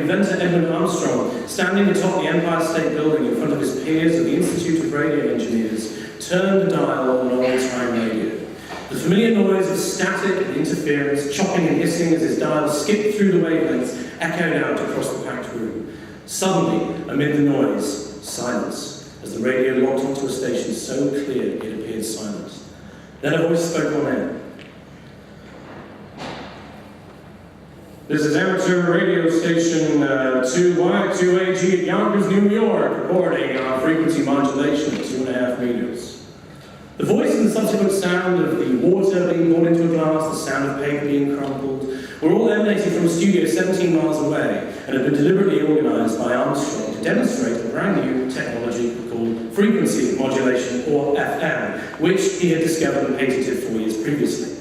inventor Edwin Armstrong, standing atop the Empire State Building in front of his peers at the Institute of Radio Engineers, turned the dial on an old-time radio. The familiar noise of static and interference, chopping and hissing as his dial skipped through the wavelengths, echoed out across the packed room. Suddenly, amid the noise, silence, as the radio locked onto a station so clear it appeared silent. Then a voice spoke on air. This is amateur radio station 2Y2AG at Yonkers, New York, reporting on frequency modulation at 2.5 meters. The voice and the subsequent sound of the water being poured into a glass, the sound of paper being crumpled, were all emanating from a studio 17 miles away and had been deliberately organised by Armstrong to demonstrate a brand new technology called frequency modulation, or FM, which he had discovered and patented 4 years previously.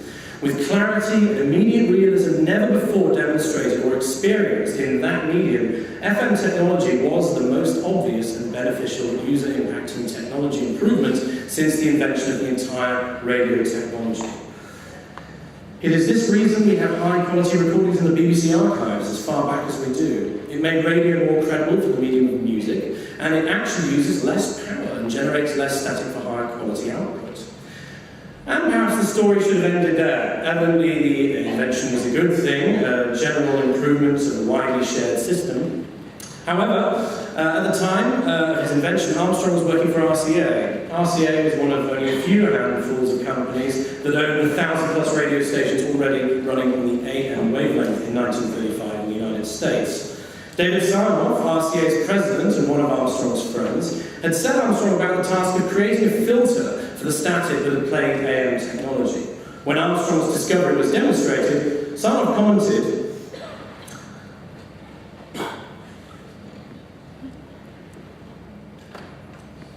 With clarity and immediate realism never before demonstrated or experienced in that medium, FM technology was the most obvious and beneficial user-impacting technology improvement since the invention of the entire radio technology. It is this reason we have high-quality recordings in the BBC archives as far back as we do. It made radio more credible for the medium of music, and it actually uses less power and generates less static for higher quality output. And perhaps the story should have ended there. Evidently, the invention was a good thing, general improvements of a widely shared system. However, at the time of his invention, Armstrong was working for RCA. RCA was one of only a few handfuls of companies that owned 1,000+ radio stations already running on the AM wavelength in 1935 in the United States. David Sarnoff, RCA's president and one of Armstrong's friends, had set Armstrong about the task of creating a filter for the static that had plagued AM technology. When Armstrong's discovery was demonstrated, Sarnoff commented,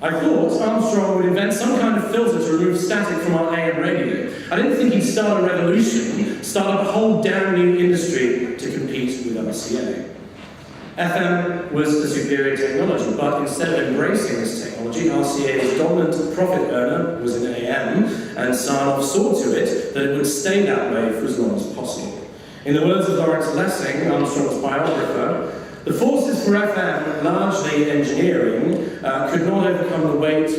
"I thought Armstrong would invent some kind of filter to remove static from our AM radio. I didn't think he'd start a revolution, start up a whole damn new industry to compete with RCA." FM was a superior technology, but instead of embracing this technology, RCA's dominant profit earner was in AM, and Sarnoff saw to it that it would stay that way for as long as possible. In the words of Lawrence Lessing, Armstrong's biographer, the forces for FM, largely engineering, could not overcome the weight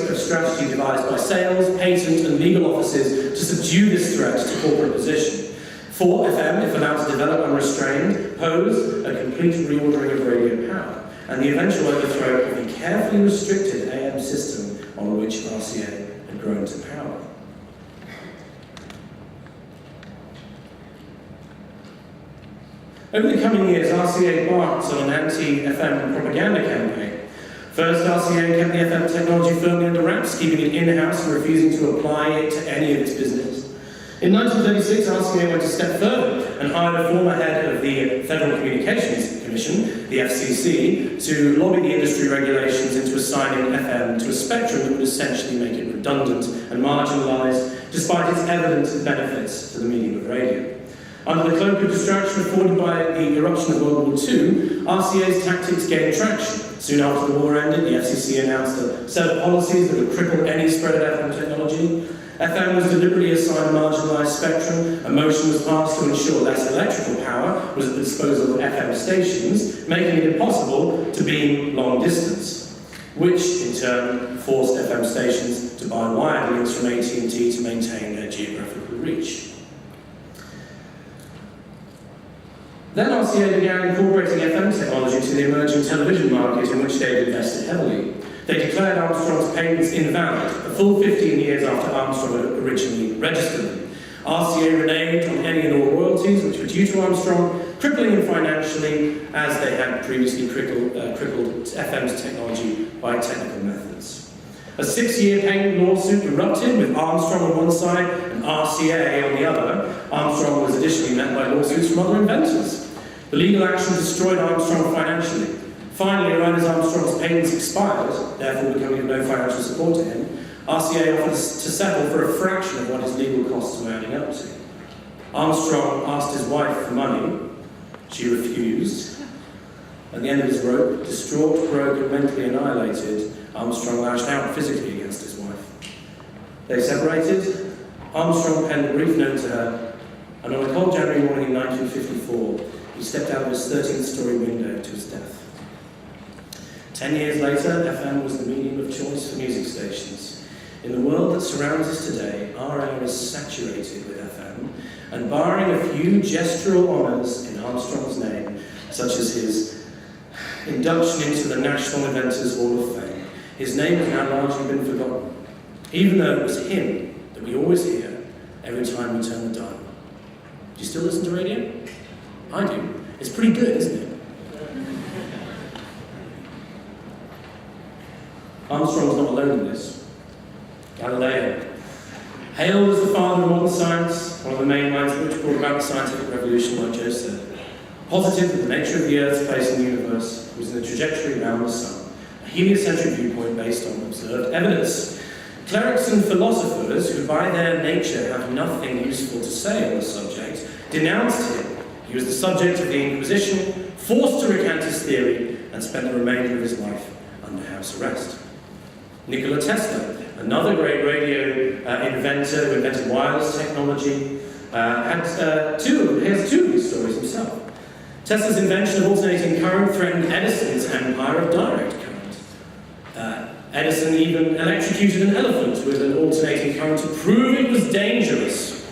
of strategy devised by sales, patent, and legal offices to subdue this threat to corporate position. For FM, if allowed to develop unrestrained, posed a complete reordering of radio power, and the eventual overthrow of the carefully restricted AM system on which RCA had grown to power. Over the coming years, RCA embarked on an anti-FM propaganda campaign. First, RCA kept the FM technology firmly under wraps, keeping it in-house and refusing to apply it to any of its business. In 1936, RCA went a step further and hired a former head of the Federal Communications Commission, the FCC, to lobby the industry regulations into assigning FM to a spectrum that would essentially make it redundant and marginalised, despite its evident benefits to the medium of radio. Under the cloak of distraction afforded by the eruption of World War II, RCA's tactics gained traction. Soon after the war ended, the FCC announced a set of policies that would cripple any spread of FM technology. FM was deliberately assigned a marginalised spectrum, a motion was passed to ensure less electrical power was at the disposal of FM stations, making it impossible to beam long distance, which in turn forced FM stations to buy wired links from AT&T to maintain their geographical reach. Then RCA began incorporating FM technology into the emerging television market in which they had invested heavily. They declared Armstrong's patents invalid, a full 15 years after Armstrong had originally registered them. RCA reneged on any and all royalties which were due to Armstrong, crippling him financially as they had previously crippled FM's technology by technical methods. A 6-year patent lawsuit erupted with Armstrong on one side and RCA on the other. Armstrong was additionally met by lawsuits from other inventors. The legal action destroyed Armstrong financially. Finally, around as Armstrong's patents expired, therefore becoming of no financial support to him, RCA offered to settle for a fraction of what his legal costs were adding up to. Armstrong asked his wife for money. She refused. At the end of his rope, distraught, broke, and mentally annihilated, Armstrong lashed out physically against his wife. They separated, Armstrong penned a brief note to her, and on a cold January morning in 1954, he stepped out of his 13th-story window to his death. 10 years later, FM was the medium of choice for music stations. In the world that surrounds us today, our air is saturated with FM, and barring a few gestural honours in Armstrong's name, such as his induction into the National Inventors Hall of Fame, his name has now largely been forgotten, even though it was him that we always hear every time we turn the dial. Do you still listen to radio? I do. It's pretty good, isn't it? Armstrong's not alone in this. Galileo, hailed as the father of modern science, one of the main minds which brought about the scientific revolution, like Joe said, posited that the nature of the Earth's place in the universe was in the trajectory around the sun, a heliocentric viewpoint based on observed evidence. Clerics and philosophers, who by their nature have nothing useful to say on the subject, denounced him. He was the subject of the Inquisition, forced to recant his theory, and spent the remainder of his life under house arrest. Nikola Tesla, another great radio inventor who invented wireless technology, has two of these stories himself. Tesla's invention of alternating current threatened Edison's empire of direct current. Edison even electrocuted an elephant with an alternating current to prove it was dangerous.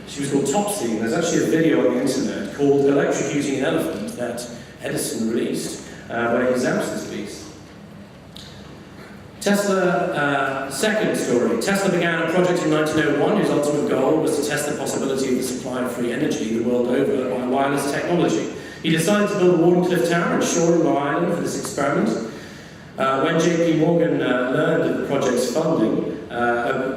She was called Topsy, and there's actually a video on the internet called Electrocuting an Elephant that Edison released, where he zaps this beast. Tesla, second story. Tesla began a project in 1901 whose ultimate goal was to test the possibility of the supply of free energy the world over by wireless technology. He decided to build a Wardenclyffe Tower in Shore, Long Island for this experiment. When J.P. Morgan learned of the project's funding,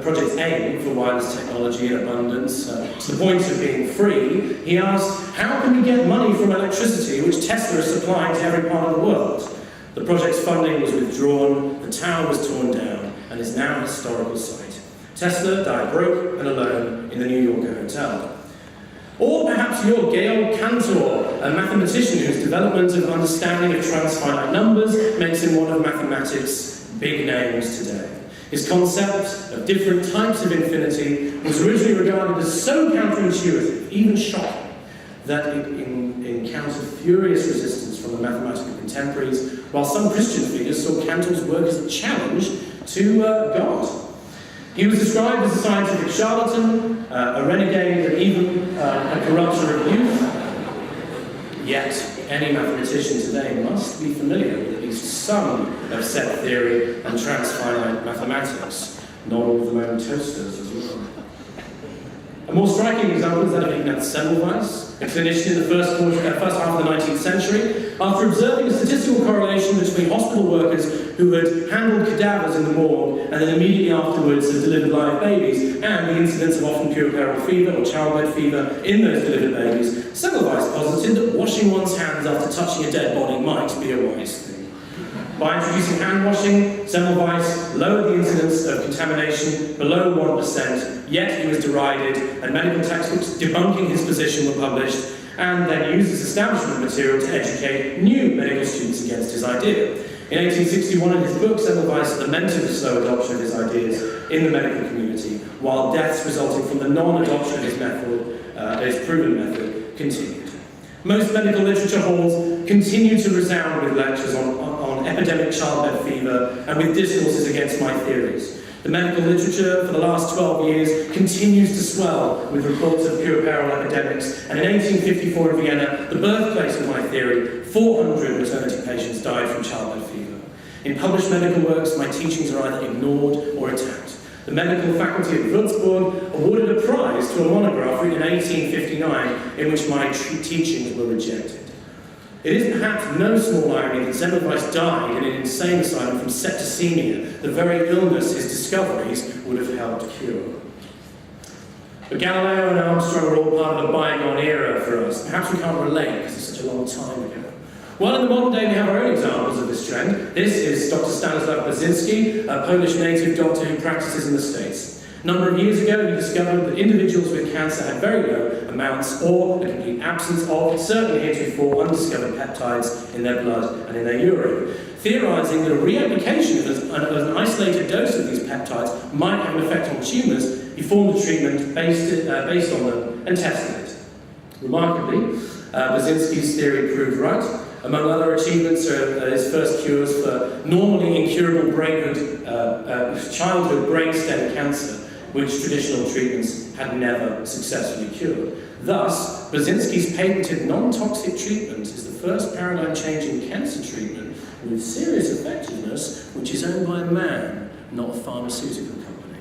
project's aim for wireless technology in abundance, to the point of being free, he asked, how can we get money from electricity which Tesla is supplying to every part of the world? The project's funding was withdrawn, the tower was torn down, and is now a historical site. Tesla died broke and alone in the New Yorker hotel. Or perhaps you're Georg Cantor, a mathematician whose development of understanding of transfinite numbers makes him one of mathematics' big names today. His concept of different types of infinity was originally regarded as so counterintuitive, even shocking, that it encountered furious resistance from the mathematical contemporaries, while some Christian figures saw Cantor's work as a challenge to God. He was described as a scientific charlatan, a renegade, and even a corrupter of youth. Yet, any mathematician today must be familiar with at least some of set theory and transfinite mathematics, not all of them own toasters as well. A more striking example is that of Ignaz Semmelweis, a clinician in the first half of the 19th century, after observing a statistical correlation between hospital workers who had handled cadavers in the morgue and then immediately afterwards had delivered live babies, and the incidence of often puerperal fever or childbed fever in those delivered babies, Semmelweis posited that washing one's hands after touching a dead body might be a wise thing. By introducing hand washing, Semmelweis lowered the incidence of contamination below 1%, yet he was derided, and medical textbooks debunking his position were published, and then used as establishment material to educate new medical students against his idea. In 1861, in his book, Semmelweis lamented the slow adoption of his ideas in the medical community, while deaths resulting from the non-adoption of his method, his proven method, continued. Most medical literature halls continue to resound with lectures on epidemic childbed fever and with discourses against my theories. The medical literature for the last 12 years continues to swell with reports of puerperal epidemics, and in 1854 in Vienna, the birthplace of my theory, 400 maternity patients died from childbed fever. In published medical works, my teachings are either ignored or attacked. The medical faculty at Würzburg awarded a prize to a monograph written in 1859 in which my teachings were rejected. It is perhaps no small irony that Semmelweis died in an insane asylum from septicemia, the very illness his discoveries would have helped cure. But Galileo and Armstrong are all part of a bygone era for us. Perhaps we can't relate because it's such a long time ago. While in the modern day we have our own examples of this trend, this is Dr. Stanislaw Baczynski, a Polish native doctor who practices in the States. A number of years ago, he discovered that individuals with cancer had very low amounts or a complete absence of certain heretofore undiscovered peptides in their blood and in their urine, theorizing that a reapplication of an isolated dose of these peptides might have an effect on tumours he formed a treatment based on them and tested it. Remarkably, Brzezinski's theory proved right. Among other achievements are his first cures for normally incurable childhood brainstem cancer, which traditional treatments had never successfully cured. Thus, Brzezinski's patented non-toxic treatment is the first paradigm-changing cancer treatment with serious effectiveness, which is owned by a man, not a pharmaceutical company.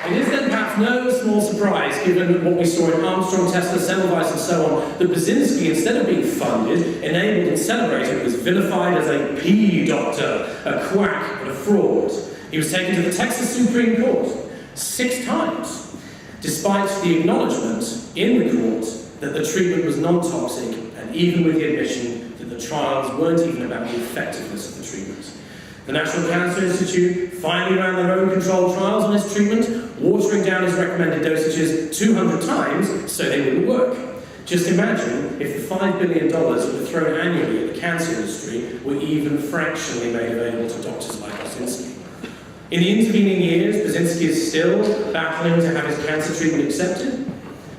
It is then perhaps no small surprise, given what we saw in Armstrong, Tesla, Semmelweis and so on, that Brzezinski, instead of being funded, enabled and celebrated, was vilified as a pea doctor, a quack and a fraud. He was taken to the Texas Supreme Court 6 times, despite the acknowledgement in the court that the treatment was non-toxic, and even with the admission that the trials weren't even about the effectiveness of the treatment. The National Cancer Institute finally ran their own controlled trials on his treatment, watering down his recommended dosages 200 times so they wouldn't work. Just imagine if the $5 billion that were thrown annually at the cancer industry were even fractionally made available to doctors like Brzezinski. In the intervening years, Brzezinski is still battling to have his cancer treatment accepted.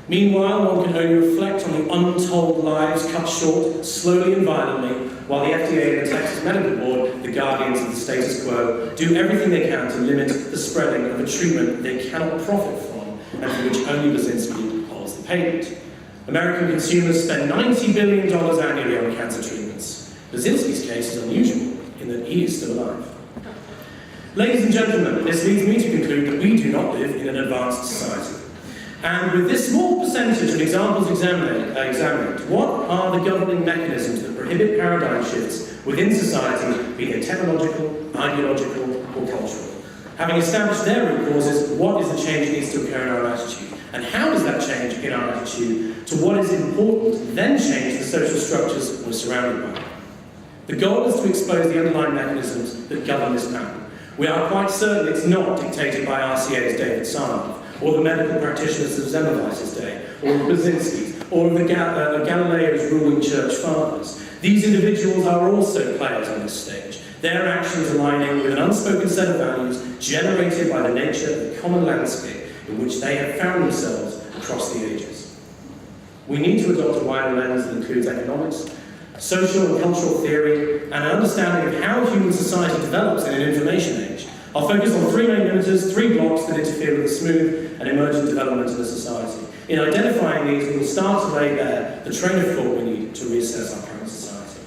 Meanwhile, one can only reflect on the untold lives cut short, slowly and violently, while the FDA and the Texas Medical Board, the guardians of the status quo, do everything they can to limit the spreading of a treatment they cannot profit from, and for which only Brzezinski holds the patent. American consumers spend $90 billion annually on cancer treatments. Brzezinski's case is unusual in that he is still alive. Ladies and gentlemen, this leads me to conclude that we do not live in an advanced society. And with this small percentage of examples examined, what are the governing mechanisms that prohibit paradigm shifts within society, be they technological, ideological, or cultural? Having established their root causes, what is the change that needs to occur in our attitude? And how does that change in our attitude to what is important then change the social structures we're surrounded by? The goal is to expose the underlying mechanisms that govern this pattern. We are quite certain it's not dictated by RCA's David Sarnoff, or the medical practitioners of Semmelweis's day, or the Brzezinski's, or the Galileo's ruling church fathers. These individuals are also players on this stage, their actions aligning with an unspoken set of values generated by the nature of the common landscape in which they have found themselves across the ages. We need to adopt a wider lens that includes economics, social and cultural theory, and an understanding of how human society develops in an information age. I'll focus on 3 main limiters, 3 blocks that interfere with the smooth and emergent development of the society. In identifying these, we will start to lay bare the train of thought we need to reassess our current society.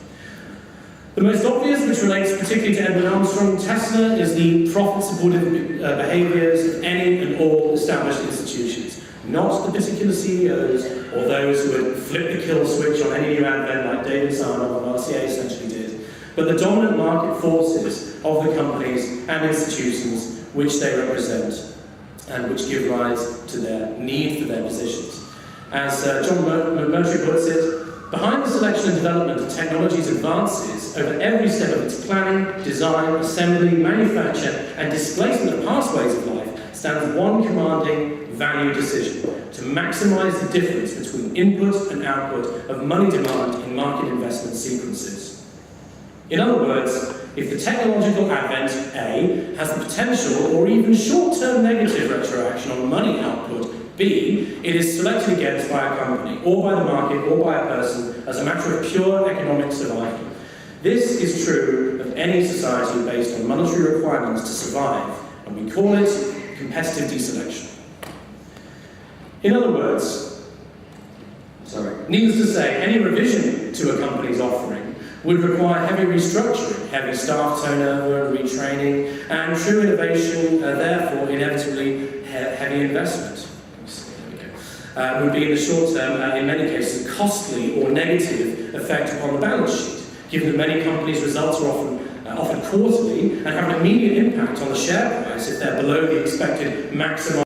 The most obvious, which relates particularly to Edwin Armstrong and Tesla, is the profit-supportive behaviours of any and all established institutions, not the particular CEOs or those who would flip the kill switch on any new advent like David Sarnoff and RCA essentially did, but the dominant market forces of the companies and institutions which they represent and which give rise to their need for their positions. As John Mcleish puts it, behind the selection and development of technology's advances over every step of its planning, design, assembly, manufacture, and displacement of past ways of life stands one commanding value decision: to maximize the difference between input and output of money demand in market investment sequences. In other words, if the technological advent, A, has the potential or even short-term negative retroaction on money output, B, it is selected against by a company, or by the market, or by a person, as a matter of pure economic survival. This is true of any society based on monetary requirements to survive, and we call it competitive deselection. In other words, needless to say, any revision to a company's offering would require heavy restructuring, heavy staff turnover, retraining, and true innovation, therefore inevitably heavy investment. Would be in the short term, in many cases, a costly or negative effect upon the balance sheet, given that many companies' results are often quarterly and have an immediate impact on the share price if they're below the expected maximum